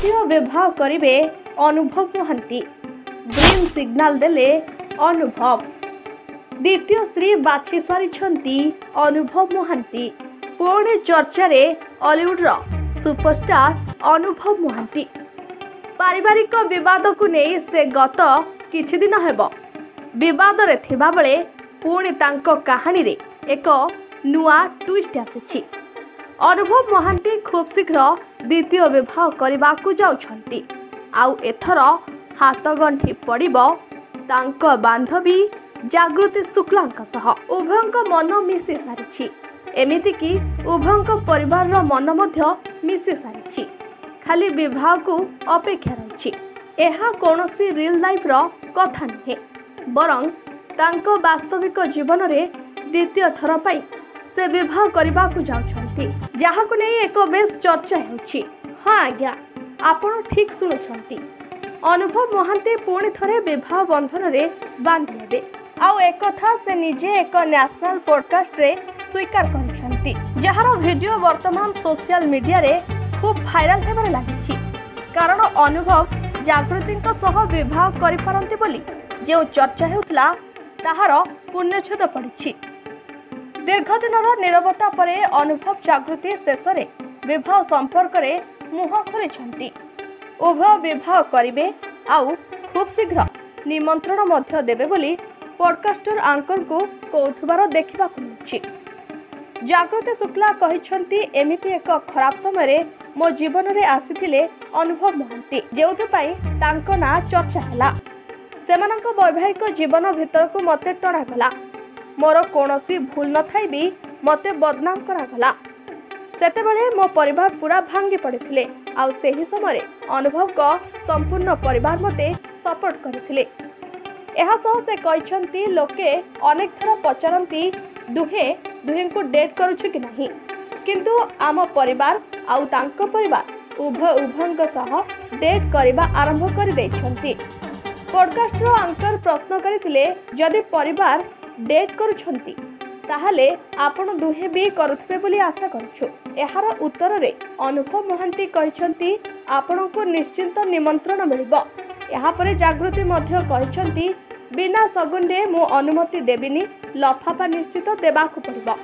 द्वितीय विवाह करिवे अनुभव महांती ग्रीन सिग्नाल देले अनुभव। द्वितीय स्त्री बाछि सारिछंती अनुभव महांती। पुणे चर्चा रे हॉलीवुड रो सुपरस्टार अनुभव महांती। पारिवारिक विवाद को नहीं से गत किछि दिन हेबो विवाद रे थिबा बेले पुणे तांको कहानी रे एक नुआ ट्विस्ट आसीछि। अनुभव महांती खूब शीघ्र द्वितीय विवाह करने को जाउछंती। आउ एथर हाथ गंठी पड़िबो तांको बांधवी जागृति शुक्लांक सह। उभयंक मन मिसी सारिछि। एमिति कि उभयंक परिवार रो मन मध्य मिसी सारिछि। खाली विवाह को अपेक्षा रहिछि। एहा कोनोसी रियल लाइफ रो कथा नहे बरं तांको वास्तविक जीवन रे द्वितीय थर पाई से विवाह करने को जाउछंती। जहाको नहीं एक बेस चर्चा हेउछि। हाँ आज्ञा आपण ठीक सुनुछंती। अनुभव महांती पुणी थरे विवाह बंधन रे बांधी हेबे। आउ एक कथा से निजे एक नेशनल पॉडकास्ट रे स्वीकार करछंती। जहार वीडियो वर्तमान सोशल मीडिया रे खूब भाइराल हेबारे लागिछि। कारण अनुभव जागृतिंक सह विवाह करि पारंती बोली जे चर्चा हेउतला ताहार पुण्यछेद पड़िछि। दीर्घ दिनर नीरवता परे अनुभव जागृति शेष रे विवाह संपर्क रे मुह खोलिछंती। उभय विवाह करिवे आउ खूब शीघ्र निमंत्रण मध्य देबे बोली पॉडकास्टर आंकर को कौथुबार देखा मिलुछि। जागृति शुक्ला कहिछंती एमिति एक खराब समय रे मो जीवन रे आसीथिले अनुभव महांती जेउथि पई तांको ना चर्चा हला। सेमानक वैवाहिक जीवन भितर को मते टणा गला। मोर कोनोसी भूल न थाई भी मते बदनाम करा गला। सेतेबेले मो परिवार पूरा भांगी पड़िथिले। आउ सेही समय अनुभव को संपूर्ण परिवार मते सपोर्ट करथिले। एहा सह से कहिछंती लोके अनेक थरा पचारंती दुहे को डेट करूछु कि नहीं, किंतु आम परिवार आउ तांको परिवार उभयंक सह डेट करबा आरंभ कर दैछंती। पॉडकास्ट रो एंकर प्रश्न करथिले जदि परिवार डेट करूछंती ताहले आपण दुहे भी करुथबे बोली आशा करूछु। एहार उत्तर रे अनुभव महांती कहिछंती आपण को निश्चिंत निमंत्रण मिलिबो। एहा परे जागृति मध्य कहिछंती बिना सगुन रे मो अनुमति देबिनी लफाफा निश्चित देबाकू पड़िबो।